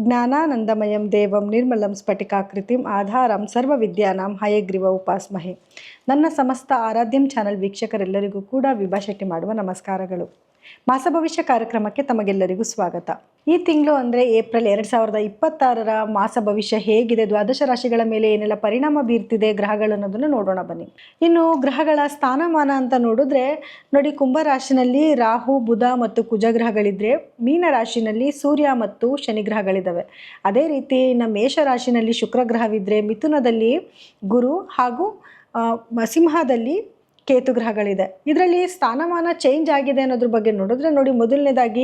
ಜ್ಞಾನಾನಂದಮಯಂ ದೇವಂ ನಿರ್ಮಲಂ ಸ್ಫಟಿಕಾಕೃತಿಂ ಆಧಾರಂ ಸರ್ವವಿದ್ಯಾನಾಂ ಹಯಗ್ರೀವ ಉಪಾಸ್ಮಹೆ. ನನ್ನ ಸಮಸ್ತ ಆರಾಧ್ಯಂ ಚಾನಲ್ ವೀಕ್ಷಕರೆಲ್ಲರಿಗೂ ಕೂಡ ವಿಭಾ ಶೆಟ್ಟಿ ಮಾಡುವ ನಮಸ್ಕಾರಗಳು. ಮಾಸ ಭವಿಷ್ಯ ಕಾರ್ಯಕ್ರಮಕ್ಕೆ ತಮಗೆಲ್ಲರಿಗೂ ಸ್ವಾಗತ. ಈ ತಿಂಗಳು ಅಂದರೆ ಏಪ್ರಿಲ್ 2026ರ ಮಾಸ ಭವಿಷ್ಯ ಹೇಗಿದೆ, ದ್ವಾದಶ ರಾಶಿಗಳ ಮೇಲೆ ಏನೆಲ್ಲ ಪರಿಣಾಮ ಬೀರ್ತಿದೆ ಗ್ರಹಗಳು ಅನ್ನೋದನ್ನು ನೋಡೋಣ ಬನ್ನಿ. ಇನ್ನು ಗ್ರಹಗಳ ಸ್ಥಾನಮಾನ ಅಂತ ನೋಡಿದ್ರೆ ನೋಡಿ, ಕುಂಭ ರಾಶಿನಲ್ಲಿ ರಾಹು, ಬುಧ ಮತ್ತು ಕುಜ ಗ್ರಹಗಳಿದ್ರೆ, ಮೀನ ರಾಶಿನಲ್ಲಿ ಸೂರ್ಯ ಮತ್ತು ಶನಿ ಗ್ರಹಗಳಿದ್ದಾವೆ. ಅದೇ ರೀತಿ ನಮ್ಮ ಮೇಷ ರಾಶಿನಲ್ಲಿ ಶುಕ್ರ ಗ್ರಹವಿದ್ರೆ, ಮಿಥುನದಲ್ಲಿ ಗುರು ಹಾಗೂ ಸಿಂಹದಲ್ಲಿ ಕೇತು ಗ್ರಹಗಳಿದೆ. ಇದರಲ್ಲಿ ಸ್ಥಾನಮಾನ ಚೇಂಜ್ ಆಗಿದೆ ಅನ್ನೋದ್ರ ಬಗ್ಗೆ ನೋಡಿದ್ರೆ ನೋಡಿ, ಮೊದಲನೇದಾಗಿ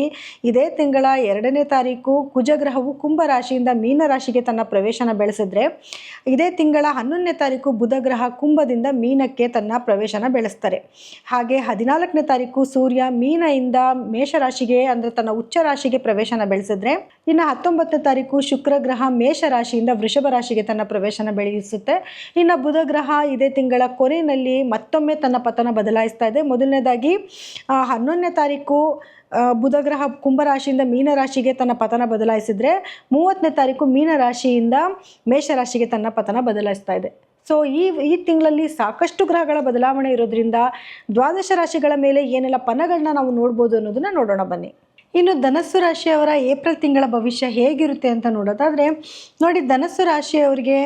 ಇದೇ ತಿಂಗಳ 2ನೇ ತಾರೀಕು ಕುಜಗ್ರಹವು ಕುಂಭ ರಾಶಿಯಿಂದ ಮೀನ ರಾಶಿಗೆ ತನ್ನ ಪ್ರವೇಶನ ಬೆಳೆಸಿದ್ರೆ, ಇದೇ ತಿಂಗಳ 11ನೇ ತಾರೀಕು ಬುಧ ಗ್ರಹ ಕುಂಭದಿಂದ ಮೀನಕ್ಕೆ ತನ್ನ ಪ್ರವೇಶನ ಬೆಳೆಸ್ತಾರೆ. ಹಾಗೆ 14ನೇ ತಾರೀಕು ಸೂರ್ಯ ಮೀನದಿಂದ ಮೇಷರಾಶಿಗೆ ಅಂದರೆ ತನ್ನ ಉಚ್ಚ ರಾಶಿಗೆ ಪ್ರವೇಶನ ಬೆಳೆಸಿದ್ರೆ, ಇನ್ನು 19ನೇ ತಾರೀಕು ಶುಕ್ರ ಗ್ರಹ ಮೇಷ ರಾಶಿಯಿಂದ ವೃಷಭ ರಾಶಿಗೆ ತನ್ನ ಪ್ರವೇಶನ ಬೆಳೆಸುತ್ತೆ. ಇನ್ನು ಬುಧ ಗ್ರಹ ಇದೇ ತಿಂಗಳ ಕೊನೆಯಲ್ಲಿ ಮತ್ತೊಮ್ಮೆ ತನ್ನ ಪತನ ಬದಲಾಯಿಸ್ತಾ ಇದೆ. ಮೊದಲನೇದಾಗಿ 11ನೇ ತಾರೀಕು ಬುಧ ಗ್ರಹ ಕುಂಭರಾಶಿಯಿಂದ ಮೀನರಾಶಿಗೆ ತನ್ನ ಪತನ ಬದಲಾಯಿಸಿದ್ರೆ, 30ನೇ ತಾರೀಕು ಮೀನರಾಶಿಯಿಂದ ಮೇಷರಾಶಿಗೆ ತನ್ನ ಪತನ ಬದಲಾಯಿಸ್ತಾ ಇದೆ. ಸೊ ಈ ತಿಂಗಳಲ್ಲಿ ಸಾಕಷ್ಟು ಗ್ರಹಗಳ ಬದಲಾವಣೆ ಇರೋದ್ರಿಂದ ದ್ವಾದಶ ರಾಶಿಗಳ ಮೇಲೆ ಏನೆಲ್ಲ ಫಲಗಳನ್ನ ನಾವು ನೋಡ್ಬೋದು ಅನ್ನೋದನ್ನ ನೋಡೋಣ ಬನ್ನಿ. ಇನ್ನು ಧನಸ್ಸು ರಾಶಿಯವರ ಏಪ್ರಿಲ್ ತಿಂಗಳ ಭವಿಷ್ಯ ಹೇಗಿರುತ್ತೆ ಅಂತ ನೋಡೋದಾದರೆ ನೋಡಿ, ಧನಸ್ಸು ರಾಶಿಯವರಿಗೆ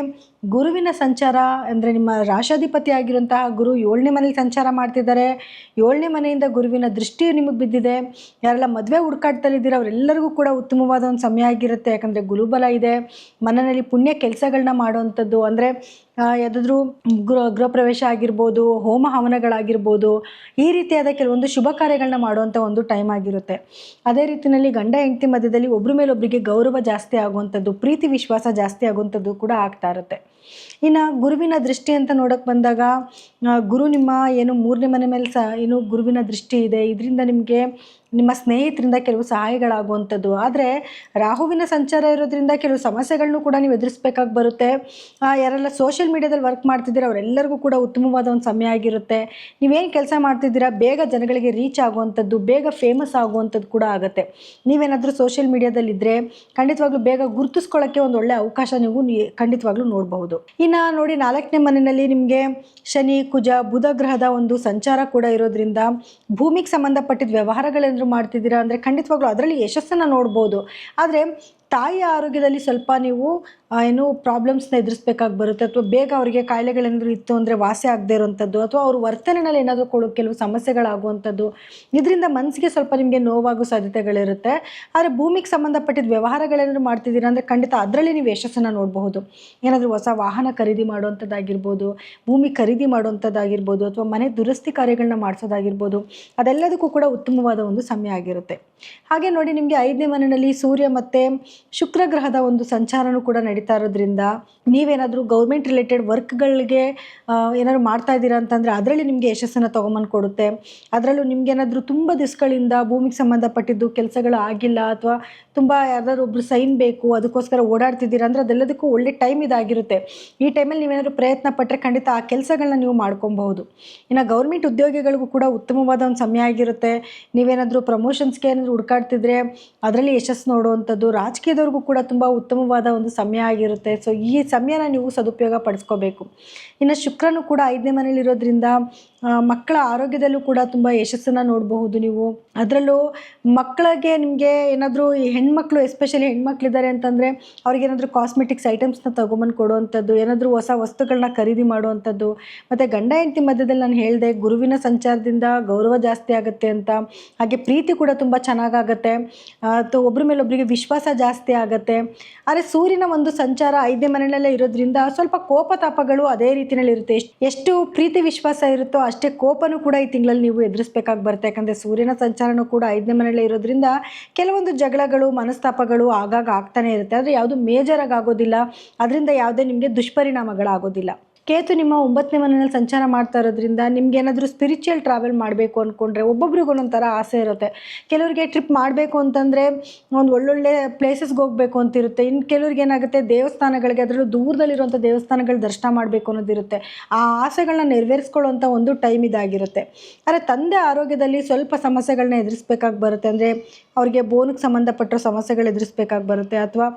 ಗುರುವಿನ ಸಂಚಾರ ಅಂದರೆ ನಿಮ್ಮ ರಾಶಾಧಿಪತಿ ಆಗಿರುವಂತಹ ಗುರು 7ನೇ ಮನೇಲಿ ಸಂಚಾರ ಮಾಡ್ತಿದ್ದಾರೆ. 7ನೇ ಮನೆಯಿಂದ ಗುರುವಿನ ದೃಷ್ಟಿಯು ನಿಮಗೆ ಬಿದ್ದಿದೆ. ಯಾರೆಲ್ಲ ಮದುವೆ ಹುಡುಕಾಡ್ತಲಿದ್ದೀರ ಅವರೆಲ್ಲರಿಗೂ ಕೂಡ ಉತ್ತಮವಾದ ಒಂದು ಸಮಯ ಆಗಿರುತ್ತೆ. ಯಾಕಂದರೆ ಗುರುಬಲ ಇದೆ. ಮನೆಯಲ್ಲಿ ಪುಣ್ಯ ಕೆಲಸಗಳನ್ನ ಮಾಡುವಂಥದ್ದು ಅಂದರೆ ಯಾವುದಾದ್ರೂ ಗೃಹ ಪ್ರವೇಶ ಆಗಿರ್ಬೋದು, ಹೋಮ ಹವನಗಳಾಗಿರ್ಬೋದು, ಈ ರೀತಿಯಾದ ಕೆಲವೊಂದು ಶುಭ ಕಾರ್ಯಗಳನ್ನ ಮಾಡುವಂಥ ಒಂದು ಟೈಮ್ ಆಗಿರುತ್ತೆ. ಅದೇ ರೀತಿಯಲ್ಲಿ ಗಂಡ ಹೆಂಡತಿ ಮಧ್ಯದಲ್ಲಿ ಒಬ್ಬರ ಮೇಲೊಬ್ಬರಿಗೆ ಗೌರವ ಜಾಸ್ತಿ ಆಗುವಂಥದ್ದು, ಪ್ರೀತಿ ವಿಶ್ವಾಸ ಜಾಸ್ತಿ ಆಗುವಂಥದ್ದು ಕೂಡ ಆಗ್ತಾ ಇರುತ್ತೆ. ಇನ್ನು ಗುರುವಿನ ದೃಷ್ಟಿ ಅಂತ ನೋಡೋಕೆ ಬಂದಾಗ, ಗುರು ನಿಮ್ಮ ಏನು 3ನೇ ಮನೆ ಮೇಲೆ ಏನು ಗುರುವಿನ ದೃಷ್ಟಿ ಇದೆ. ಇದರಿಂದ ನಿಮಗೆ ನಿಮ್ಮ ಸ್ನೇಹಿತರಿಂದ ಕೆಲವು ಸಹಾಯಗಳಾಗುವಂಥದ್ದು. ಆದರೆ ರಾಹುವಿನ ಸಂಚಾರ ಇರೋದ್ರಿಂದ ಕೆಲವು ಸಮಸ್ಯೆಗಳನ್ನು ಕೂಡ ನೀವು ಎದುರಿಸ್ಬೇಕಾಗಿ ಬರುತ್ತೆ. ಯಾರೆಲ್ಲ ಸೋಷಿಯಲ್ ಮೀಡಿಯಾದಲ್ಲಿ ವರ್ಕ್ ಮಾಡ್ತಿದ್ದೀರ ಅವರೆಲ್ಲರಿಗೂ ಕೂಡ ಉತ್ತಮವಾದ ಒಂದು ಸಮಯ ಆಗಿರುತ್ತೆ. ನೀವೇನು ಕೆಲಸ ಮಾಡ್ತಿದ್ದೀರಾ ಬೇಗ ಜನಗಳಿಗೆ ರೀಚ್ ಆಗುವಂಥದ್ದು, ಬೇಗ ಫೇಮಸ್ ಆಗುವಂಥದ್ದು ಕೂಡ ಆಗುತ್ತೆ. ನೀವೇನಾದರೂ ಸೋಷಿಯಲ್ ಮೀಡಿಯಾದಲ್ಲಿದ್ದರೆ ಖಂಡಿತವಾಗ್ಲೂ ಬೇಗ ಗುರುತಿಸ್ಕೊಳ್ಳೋಕ್ಕೆ ಒಂದು ಒಳ್ಳೆಯ ಅವಕಾಶ ನೀವು ಖಂಡಿತವಾಗ್ಲೂ ನೋಡಬಹುದು. ಇನ್ನು ನೋಡಿ, 4ನೇ ಮನೆಯಲ್ಲಿ ನಿಮಗೆ ಶನಿ, ಕುಜ, ಬುಧ ಗ್ರಹದ ಒಂದು ಸಂಚಾರ ಕೂಡ ಇರೋದ್ರಿಂದ ಭೂಮಿಗೆ ಸಂಬಂಧಪಟ್ಟಿದ್ದ ವ್ಯವಹಾರಗಳೇನಾದರೂ ಮಾಡ್ತಿದ್ದೀರಾ ಅಂದರೆ ಖಂಡಿತವಾಗ್ಲೂ ಅದರಲ್ಲಿ ಯಶಸ್ಸನ್ನು ನೋಡ್ಬೋದು. ಆದರೆ ತಾಯಿಯ ಆರೋಗ್ಯದಲ್ಲಿ ಸ್ವಲ್ಪ ನೀವು ಏನು ಪ್ರಾಬ್ಲಮ್ಸ್ನ ಎದುರಿಸ್ಬೇಕಾಗಿ ಬರುತ್ತೆ. ಅಥವಾ ಬೇಗ ಅವರಿಗೆ ಕಾಯಿಲೆಗಳೇನಾದರೂ ಇತ್ತು ಅಂದರೆ ವಾಸಿ ಆಗದೆ ಇರೋವಂಥದ್ದು, ಅಥವಾ ಅವ್ರ ವರ್ತನೆಯಲ್ಲಿ ಏನಾದರೂ ಕೆಲವು ಸಮಸ್ಯೆಗಳಾಗುವಂಥದ್ದು, ಇದರಿಂದ ಮನಸ್ಸಿಗೆ ಸ್ವಲ್ಪ ನಿಮಗೆ ನೋವಾಗೋ ಸಾಧ್ಯತೆಗಳಿರುತ್ತೆ. ಆದರೆ ಭೂಮಿಗೆ ಸಂಬಂಧಪಟ್ಟಿದ್ದ ವ್ಯವಹಾರಗಳೇನಾದರೂ ಮಾಡ್ತಿದ್ದೀರಾ ಅಂದರೆ ಖಂಡಿತ ಅದರಲ್ಲಿ ನೀವು ಯಶಸ್ಸನ್ನು ನೋಡಬಹುದು. ಏನಾದರೂ ಹೊಸ ವಾಹನ ಖರೀದಿ ಮಾಡುವಂಥದ್ದಾಗಿರ್ಬೋದು, ಭೂಮಿ ಖರೀದಿ ಮಾಡುವಂಥದ್ದಾಗಿರ್ಬೋದು, ಅಥವಾ ಮನೆ ದುರಸ್ತಿ ಕಾರ್ಯಗಳನ್ನ ಮಾಡಿಸೋದಾಗಿರ್ಬೋದು, ಅದೆಲ್ಲದಕ್ಕೂ ಕೂಡ ಉತ್ತಮವಾದ ಒಂದು ಸಮಯ ಆಗಿರುತ್ತೆ. ಹಾಗೆ ನೋಡಿ, ನಿಮಗೆ 5ನೇ ಮನೆಯಲ್ಲಿ ಸೂರ್ಯ ಮತ್ತು ಶುಕ್ರ ಗ್ರಹದ ಒಂದು ಸಂಚಾರನೂ ಕೂಡ ನಡೀತಾ ಇರೋದ್ರಿಂದ ನೀವೇನಾದರೂ ಗೌರ್ಮೆಂಟ್ ರಿಲೇಟೆಡ್ ವರ್ಕ್ಗಳಿಗೆ ಏನಾದ್ರು ಮಾಡ್ತಾ ಇದ್ದೀರಾ ಅಂತಂದರೆ ಅದರಲ್ಲಿ ನಿಮಗೆ ಯಶಸ್ಸನ್ನು ತೊಗೊಂಬಂದು ಕೊಡುತ್ತೆ. ಅದರಲ್ಲೂ ನಿಮಗೇನಾದರೂ ತುಂಬ ದಿವಸಗಳಿಂದ ಭೂಮಿಗೆ ಸಂಬಂಧಪಟ್ಟಿದ್ದು ಕೆಲಸಗಳು ಆಗಿಲ್ಲ, ಅಥವಾ ತುಂಬ ಯಾರ್ದಾದ್ರು ಒಬ್ಬರು ಸೈನ್ ಬೇಕು ಅದಕ್ಕೋಸ್ಕರ ಓಡಾಡ್ತಿದ್ದೀರಾ ಅಂದರೆ ಅದೆಲ್ಲದಕ್ಕೂ ಒಳ್ಳೆ ಟೈಮ್ ಇದಾಗಿರುತ್ತೆ. ಈ ಟೈಮಲ್ಲಿ ನೀವೇನಾದರೂ ಪ್ರಯತ್ನ ಪಟ್ಟರೆ ಖಂಡಿತ ಆ ಕೆಲಸಗಳನ್ನ ನೀವು ಮಾಡ್ಕೊಬಹುದು. ಇನ್ನು ಗೌರ್ಮೆಂಟ್ ಉದ್ಯೋಗಿಗಳಿಗೂ ಕೂಡ ಉತ್ತಮವಾದ ಒಂದು ಸಮಯ ಆಗಿರುತ್ತೆ. ನೀವೇನಾದರೂ ಪ್ರಮೋಷನ್ಸ್ಗೆ ಏನಾದರೂ ಹುಡುಕಾಡ್ತಿದ್ರೆ ಅದರಲ್ಲಿ ಯಶಸ್ಸು ನೋಡುವಂಥದ್ದು, ರಾಜಕೀಯದವ್ರಿಗೂ ಕೂಡ ತುಂಬ ಉತ್ತಮವಾದ ಒಂದು ಸಮಯ ಆಗಿರುತ್ತೆ. ಸೊ ಈ ಸಮಯನ ನೀವು ಸದುಪಯೋಗ ಪಡಿಸ್ಕೋಬೇಕು. ಇನ್ನು ಶುಕ್ರನು ಕೂಡ 5ನೇ ಮನೆಯಲ್ಲಿರೋದ್ರಿಂದ ಮಕ್ಕಳ ಆರೋಗ್ಯದಲ್ಲೂ ಕೂಡ ತುಂಬ ಯಶಸ್ಸನ್ನು ನೋಡಬಹುದು ನೀವು. ಅದರಲ್ಲೂ ಮಕ್ಕಳಿಗೆ ನಿಮಗೆ ಏನಾದರೂ ಈ ಹೆಣ್ಮಕ್ಳು, ಎಸ್ಪೆಷಲಿ ಹೆಣ್ಮಕ್ಳಿದ್ದಾರೆ ಅಂತಂದರೆ ಅವ್ರಿಗೇನಾದರೂ ಕಾಸ್ಮೆಟಿಕ್ಸ್ ಐಟಮ್ಸ್ನ ತೊಗೊಂಬಂದು ಕೊಡುವಂಥದ್ದು, ಏನಾದರೂ ಹೊಸ ವಸ್ತುಗಳನ್ನ ಖರೀದಿ ಮಾಡುವಂಥದ್ದು. ಮತ್ತು ಗಂಡ ಹೆಂಡತಿ ಮಧ್ಯದಲ್ಲಿ ನಾನು ಹೇಳಿದೆ ಗುರುವಿನ ಸಂಚಾರದಿಂದ ಗೌರವ ಜಾಸ್ತಿ ಆಗುತ್ತೆ ಅಂತ. ಹಾಗೆ ಪ್ರೀತಿ ಕೂಡ ತುಂಬ ಚೆನ್ನಾಗಾಗತ್ತೆ. ಅಥವಾ ಒಬ್ಬರ ಮೇಲೊಬ್ಬರಿಗೆ ವಿಶ್ವಾಸ ಜಾಸ್ತಿ ಆಗುತ್ತೆ. ಆದರೆ ಸೂರ್ಯನ ಒಂದು ಸಂಚಾರ 5ನೇ ಮನೆಯಲ್ಲೇ ಇರೋದ್ರಿಂದ ಸ್ವಲ್ಪ ಕೋಪ ತಾಪಗಳು ಅದೇ ರೀತಿಯಲ್ಲಿ ಇರುತ್ತೆ. ಎಷ್ಟು ಪ್ರೀತಿ ವಿಶ್ವಾಸ ಇರುತ್ತೋ ಅಷ್ಟೇ ಕೋಪನೂ ಕೂಡ ಈ ತಿಂಗಳಲ್ಲಿ ನೀವು ಎದುರಿಸ್ಬೇಕಾಗಿ ಬರುತ್ತೆ. ಯಾಕಂದರೆ ಸೂರ್ಯನ ಸಂಚಾರನೂ ಕೂಡ 5ನೇ ಮನೆಯಲ್ಲೇ ಇರೋದ್ರಿಂದ ಕೆಲವೊಂದು ಜಗಳಗಳು, ಮನಸ್ತಾಪಗಳು ಆಗಾಗ ಆಗ್ತಾನೆ ಇರುತ್ತೆ. ಆದರೆ ಯಾವುದು ಮೇಜರಾಗಿ ಆಗೋದಿಲ್ಲ, ಅದರಿಂದ ಯಾವುದೇ ನಿಮಗೆ ದುಷ್ಪರಿಣಾಮಗಳಾಗೋದಿಲ್ಲ. ಕೇತು ನಿಮ್ಮ 9ನೇ ಮನೆಯಲ್ಲಿ ಸಂಚಾರ ಮಾಡ್ತಾ ಇರೋದ್ರಿಂದ ನಿಮ್ಗೆ ಏನಾದರೂ ಸ್ಪಿರಿಚುವಲ್ ಟ್ರಾವೆಲ್ ಮಾಡಬೇಕು ಅಂದ್ಕೊಂಡ್ರೆ ಒಬ್ಬೊಬ್ರಿಗೂ ಒಂದೊಂಥರ ಆಸೆ ಇರುತ್ತೆ. ಕೆಲವರಿಗೆ ಟ್ರಿಪ್ ಮಾಡಬೇಕು ಅಂತಂದರೆ ಒಂದು ಒಳ್ಳೊಳ್ಳೆ ಪ್ಲೇಸಸ್ಗೆ ಹೋಗಬೇಕು ಅಂತಿರುತ್ತೆ. ಇನ್ನು ಕೆಲವ್ರಿಗೆ ಏನಾಗುತ್ತೆ ದೇವಸ್ಥಾನಗಳಿಗೆ, ಅದರಲ್ಲೂ ದೂರದಲ್ಲಿರುವಂಥ ದೇವಸ್ಥಾನಗಳ ದರ್ಶನ ಮಾಡಬೇಕು ಅನ್ನೋದಿರುತ್ತೆ. ಆ ಆಸೆಗಳನ್ನ ನೆರವೇರಿಸ್ಕೊಳ್ಳುವಂಥ ಒಂದು ಟೈಮ್ ಇದಾಗಿರುತ್ತೆ. ಆದರೆ ತಂದೆ ಆರೋಗ್ಯದಲ್ಲಿ ಸ್ವಲ್ಪ ಸಮಸ್ಯೆಗಳನ್ನ ಎದುರಿಸ್ಬೇಕಾಗಿ ಬರುತ್ತೆ. ಅಂದರೆ ಅವ್ರಿಗೆ ಬೋನ್ಗೆ ಸಂಬಂಧಪಟ್ಟ ಸಮಸ್ಯೆಗಳು ಎದುರಿಸ್ಬೇಕಾಗಿ ಬರುತ್ತೆ, ಅಥವಾ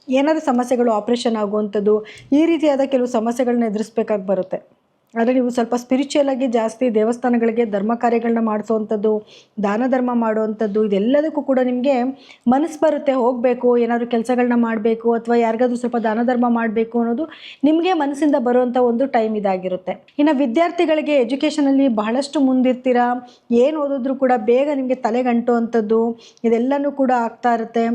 ಏನಾದರೂ ಸಮಸ್ಯೆಗಳು ಆಪ್ರೇಷನ್ ಆಗುವಂಥದ್ದು ಈ ರೀತಿಯಾದ ಕೆಲವು ಸಮಸ್ಯೆಗಳನ್ನ ಎದುರಿಸ್ಬೇಕಾಗಿ ಬರುತ್ತೆ. ಆದರೆ ನೀವು ಸ್ವಲ್ಪ ಸ್ಪಿರಿಚುವಲಾಗಿ ಜಾಸ್ತಿ ದೇವಸ್ಥಾನಗಳಿಗೆ ಧರ್ಮ ಕಾರ್ಯಗಳನ್ನ ಮಾಡಿಸೋವಂಥದ್ದು, ದಾನ ಧರ್ಮ ಮಾಡುವಂಥದ್ದು, ಇದೆಲ್ಲದಕ್ಕೂ ಕೂಡ ನಿಮಗೆ ಮನಸ್ಸು ಬರುತ್ತೆ. ಹೋಗಬೇಕು, ಏನಾದರೂ ಕೆಲಸಗಳನ್ನ ಮಾಡಬೇಕು ಅಥವಾ ಯಾರಿಗಾದ್ರೂ ಸ್ವಲ್ಪ ದಾನ ಧರ್ಮ ಮಾಡಬೇಕು ಅನ್ನೋದು ನಿಮಗೆ ಮನಸ್ಸಿಂದ ಬರುವಂಥ ಒಂದು ಟೈಮ್ ಇದಾಗಿರುತ್ತೆ. ಇನ್ನು ವಿದ್ಯಾರ್ಥಿಗಳಿಗೆ ಎಜುಕೇಷನಲ್ಲಿ ಬಹಳಷ್ಟು ಮುಂದಿರ್ತೀರಾ. ಏನು ಓದಿದ್ರೂ ಕೂಡ ಬೇಗ ನಿಮಗೆ ತಲೆಗಂಟು ಅಂಥದ್ದು ಇದೆಲ್ಲನೂ ಕೂಡ ಆಗ್ತಾ ಇರುತ್ತೆ.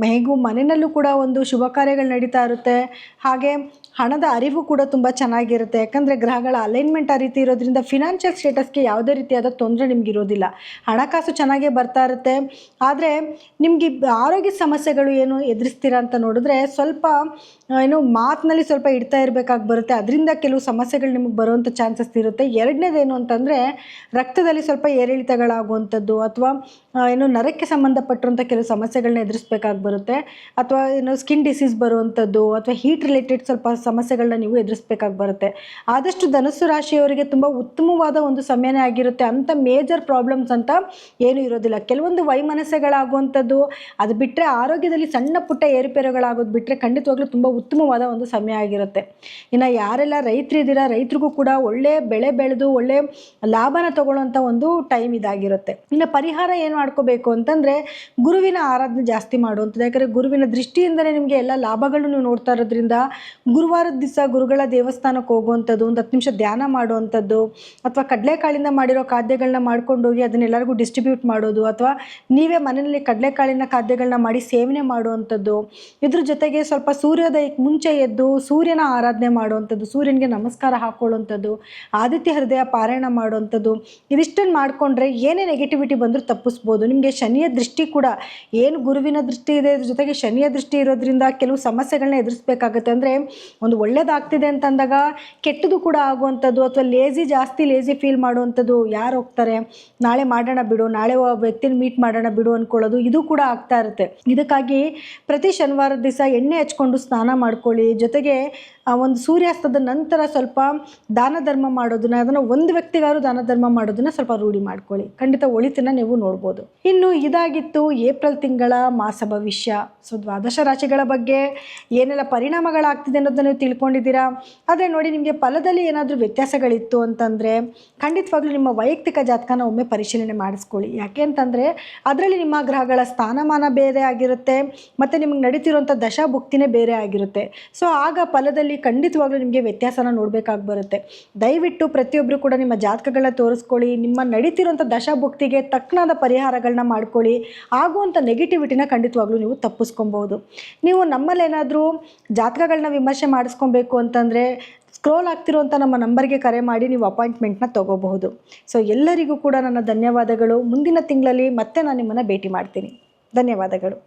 ಹೇಗೂ ಮನೆಯಲ್ಲೂ ಕೂಡ ಒಂದು ಶುಭ ಕಾರ್ಯಗಳು ನಡೀತಾ ಇರುತ್ತೆ. ಹಾಗೆ ಹಣದ ಅರಿವು ಕೂಡ ತುಂಬ ಚೆನ್ನಾಗಿರುತ್ತೆ. ಯಾಕಂದರೆ ಗ್ರಹಗಳ ಅಲೈನ್ಮೆಂಟ್ ಆ ರೀತಿ ಇರೋದ್ರಿಂದ ಫಿನಾನ್ಷಿಯಲ್ ಸ್ಟೇಟಸ್ಗೆ ಯಾವುದೇ ರೀತಿಯಾದ ತೊಂದರೆ ನಿಮಗಿರೋದಿಲ್ಲ. ಹಣಕಾಸು ಚೆನ್ನಾಗೇ ಬರ್ತಾ ಇರುತ್ತೆ. ಆದರೆ ನಿಮಗೆ ಆರೋಗ್ಯ ಸಮಸ್ಯೆಗಳು ಏನು ಎದುರಿಸ್ತೀರಾ ಅಂತ ನೋಡಿದ್ರೆ ಸ್ವಲ್ಪ ಮಾತಿನಲ್ಲಿ ಸ್ವಲ್ಪ ಇಡ್ತಾ ಇರಬೇಕಾಗಿ ಬರುತ್ತೆ. ಅದರಿಂದ ಕೆಲವು ಸಮಸ್ಯೆಗಳು ನಿಮಗೆ ಬರುವಂಥ ಚಾನ್ಸಸ್ ಇರುತ್ತೆ. ಎರಡನೇದೇನು ಅಂತಂದರೆ ರಕ್ತದಲ್ಲಿ ಸ್ವಲ್ಪ ಏರಿಳಿತಗಳಾಗುವಂಥದ್ದು ಅಥವಾ ನರಕ್ಕೆ ಸಂಬಂಧಪಟ್ಟಿರುವಂಥ ಕೆಲವು ಸಮಸ್ಯೆಗಳನ್ನ ಎದುರಿಸ್ಬೇಕಾಗಿ ಬರುತ್ತೆ. ಅಥವಾ ಸ್ಕಿನ್ ಡಿಸೀಸ್ ಬರುವಂಥದ್ದು ಅಥವಾ ಹೀಟ್ ರಿಲೇಟೆಡ್ ಸ್ವಲ್ಪ ಸಮಸ್ಯೆಗಳನ್ನ ನೀವು ಎದುರಿಸ್ಬೇಕಾಗಿ ಬರುತ್ತೆ. ಆದಷ್ಟು ಧನುಸ್ಸು ರಾಶಿಯವರಿಗೆ ತುಂಬ ಉತ್ತಮವಾದ ಒಂದು ಸಮಯನೇ ಆಗಿರುತ್ತೆ. ಅಂಥ ಮೇಜರ್ ಪ್ರಾಬ್ಲಮ್ಸ್ ಅಂತ ಏನೂ ಇರೋದಿಲ್ಲ. ಕೆಲವೊಂದು ವೈಮನಸ್ಯಗಳಾಗುವಂಥದ್ದು ಅದು ಬಿಟ್ಟರೆ ಆರೋಗ್ಯದಲ್ಲಿ ಸಣ್ಣ ಪುಟ್ಟ ಏರುಪೇರುಗಳಾಗೋದು ಬಿಟ್ಟರೆ ಖಂಡಿತವಾಗ್ಲೂ ತುಂಬ ಉತ್ತಮವಾದ ಒಂದು ಸಮಯ ಆಗಿರುತ್ತೆ. ಇನ್ನು ಯಾರೆಲ್ಲ ರೈತರಿದ್ದೀರಾ ರೈತರಿಗೂ ಕೂಡ ಒಳ್ಳೆ ಬೆಳೆ ಬೆಳೆದು ಒಳ್ಳೆ ಲಾಭನ ತಗೊಳ್ಳೋಂಥ ಒಂದು ಟೈಮ್ ಇದಾಗಿರುತ್ತೆ. ಇನ್ನು ಪರಿಹಾರ ಏನು ಮಾಡ್ಕೋಬೇಕು ಅಂತಂದರೆ ಗುರುವಿನ ಆರಾಧನೆ ಜಾಸ್ತಿ ಮಾಡುವಂಥದ್ದು. ಯಾಕಂದರೆ ಗುರುವಿನ ದೃಷ್ಟಿಯಿಂದಲೇ ನಿಮಗೆ ಎಲ್ಲ ಲಾಭಗಳು ನೀವು ನೋಡ್ತಾ ಇರೋದ್ರಿಂದ ಗುರುವಾರದ ದಿವಸ ಗುರುಗಳ ದೇವಸ್ಥಾನಕ್ಕೆ ಹೋಗುವಂಥದ್ದು, ಒಂದು 10 ನಿಮಿಷ ಧ್ಯಾನ ಮಾಡುವಂಥದ್ದು ಅಥವಾ ಕಡಲೆಕಾಳಿಂದ ಮಾಡಿರೋ ಖಾದ್ಯಗಳನ್ನ ಮಾಡ್ಕೊಂಡು ಹೋಗಿ ಅದನ್ನೆಲ್ಲರಿಗೂ ಡಿಸ್ಟ್ರಿಬ್ಯೂಟ್ ಮಾಡೋದು ಅಥವಾ ನೀವೇ ಮನೆಯಲ್ಲಿ ಕಡಲೆಕಾಳಿನ ಖಾದ್ಯಗಳನ್ನ ಮಾಡಿ ಸೇವನೆ ಮಾಡುವಂಥದ್ದು. ಇದ್ರ ಜೊತೆಗೆ ಸ್ವಲ್ಪ ಸೂರ್ಯೋದಯಕ್ಕೆ ಮುಂಚೆ ಎದ್ದು ಸೂರ್ಯನ ಆರಾಧನೆ ಮಾಡುವಂಥದ್ದು, ಸೂರ್ಯನಿಗೆ ನಮಸ್ಕಾರ ಹಾಕೊಳ್ಳುವಂಥದ್ದು, ಆದಿತ್ಯ ಹೃದಯ ಪಾರಾಯಣ ಮಾಡುವಂಥದ್ದು. ಇದಿಷ್ಟನ್ನು ಮಾಡಿಕೊಂಡ್ರೆ ಏನೇ ನೆಗೆಟಿವಿಟಿ ಬಂದರೂ ತಪ್ಪಿಸ್ಬೋದು. ನಿಮಗೆ ಶನಿಯ ದೃಷ್ಟಿ ಕೂಡ ಏನು ಗುರುವಿನ ದೃಷ್ಟಿ ಇದೆ, ಇದ್ರ ಜೊತೆಗೆ ಶನಿಯ ದೃಷ್ಟಿ ಇರೋದ್ರಿಂದ ಕೆಲವು ಸಮಸ್ಯೆಗಳನ್ನ ಎದುರಿಸ್ಬೇಕಾಗುತ್ತೆ. ಅಂದರೆ ಒಂದು ಒಳ್ಳೇದಾಗ್ತಿದೆ ಅಂತಂದಾಗ ಕೆಟ್ಟದು ಕೂಡ ಆಗುವಂಥದ್ದು ಅಥವಾ ಲೇಜಿ ಫೀಲ್ ಮಾಡುವಂಥದ್ದು. ಯಾರು ಹೋಗ್ತಾರೆ, ನಾಳೆ ಮಾಡೋಣ ಬಿಡು, ನಾಳೆ ವ್ಯಕ್ತಿನ ಮೀಟ್ ಮಾಡೋಣ ಬಿಡು ಅಂದ್ಕೊಳ್ಳೋದು, ಇದು ಕೂಡ ಆಗ್ತಾ ಇರುತ್ತೆ. ಇದಕ್ಕಾಗಿ ಪ್ರತಿ ಶನಿವಾರದ ದಿವಸ ಎಣ್ಣೆ ಹಚ್ಕೊಂಡು ಸ್ನಾನ ಮಾಡ್ಕೊಳ್ಳಿ. ಜೊತೆಗೆ ಒಂದು ಸೂರ್ಯಾಸ್ತದ ನಂತರ ಸ್ವಲ್ಪ ದಾನ ಧರ್ಮ ಮಾಡೋದನ್ನ, ಅದನ್ನು ಒಂದು ವ್ಯಕ್ತಿಗಾರು ದಾನ ಧರ್ಮ ಮಾಡೋದನ್ನ ಸ್ವಲ್ಪ ರೂಢಿ ಮಾಡ್ಕೊಳ್ಳಿ. ಖಂಡಿತ ಒಳಿತನ್ನ ನೀವು ನೋಡ್ಬೋದು. ಇನ್ನು ಇದಾಗಿತ್ತು ಏಪ್ರಿಲ್ ತಿಂಗಳ ಮಾಸ ಭವಿಷ್ಯ. ಸೊ ದ್ವಾದಶ ರಾಶಿಗಳ ಬಗ್ಗೆ ಏನೆಲ್ಲ ಪರಿಣಾಮಗಳಾಗ್ತಿದೆ ಅನ್ನೋದನ್ನು ನೀವು ತಿಳ್ಕೊಂಡಿದ್ದೀರಾ. ಆದರೆ ನೋಡಿ, ನಿಮಗೆ ಫಲದಲ್ಲಿ ಏನಾದರೂ ವ್ಯತ್ಯಾಸಗಳಿತ್ತು ಅಂತಂದರೆ ಖಂಡಿತವಾಗ್ಲೂ ನಿಮ್ಮ ವೈಯಕ್ತಿಕ ಜಾತಕನ ಒಮ್ಮೆ ಪರಿಶೀಲನೆ ಮಾಡಿಸ್ಕೊಳ್ಳಿ. ಯಾಕೆ ಅಂತಂದರೆ ಅದರಲ್ಲಿ ನಿಮ್ಮ ಗ್ರಹಗಳ ಸ್ಥಾನಮಾನ ಬೇರೆ ಆಗಿರುತ್ತೆ ಮತ್ತು ನಿಮಗೆ ನಡೀತಿರುವಂಥ ದಶಾಭುಕ್ತಿನೇ ಬೇರೆ ಆಗಿರುತ್ತೆ. ಸೊ ಆಗ ಫಲದಲ್ಲಿ ಖಂಡಿತವಾಗ್ಲೂ ನಿಮಗೆ ವ್ಯತ್ಯಾಸನ ನೋಡಬೇಕಾಗಿ ಬರುತ್ತೆ. ದಯವಿಟ್ಟು ಪ್ರತಿಯೊಬ್ಬರು ಕೂಡ ನಿಮ್ಮ ಜಾತಕಗಳನ್ನ ತೋರಿಸ್ಕೊಳ್ಳಿ. ನಿಮ್ಮ ನಡೀತಿರುವಂಥ ದಶಾಭುಕ್ತಿಗೆ ತಕ್ಕನಾದ ಪರಿಹಾರಗಳನ್ನ ಮಾಡ್ಕೊಳ್ಳಿ. ಆಗುವಂಥ ನೆಗೆಟಿವಿಟಿನ ಖಂಡಿತವಾಗ್ಲೂ ನೀವು ತಪ್ಪಿಸ್ಕೊಬೋದು. ನೀವು ನಮ್ಮಲ್ಲೇನಾದರೂ ಜಾತಕಗಳನ್ನ ವಿಮರ್ಶೆ ಮಾಡಿಸ್ಕೊಬೇಕು ಅಂತಂದರೆ ಸ್ಕ್ರೋಲ್ ಆಗ್ತಿರುವಂಥ ನಮ್ಮ ನಂಬರ್ಗೆ ಕರೆ ಮಾಡಿ ನೀವು ಅಪಾಯಿಂಟ್ಮೆಂಟ್ನ ತೊಗೋಬಹುದು. ಸೊ ಎಲ್ಲರಿಗೂ ಕೂಡ ನನ್ನ ಧನ್ಯವಾದಗಳು. ಮುಂದಿನ ತಿಂಗಳಲ್ಲಿ ಮತ್ತೆ ನಾನು ನಿಮ್ಮನ್ನು ಭೇಟಿ ಮಾಡ್ತೀನಿ. ಧನ್ಯವಾದಗಳು.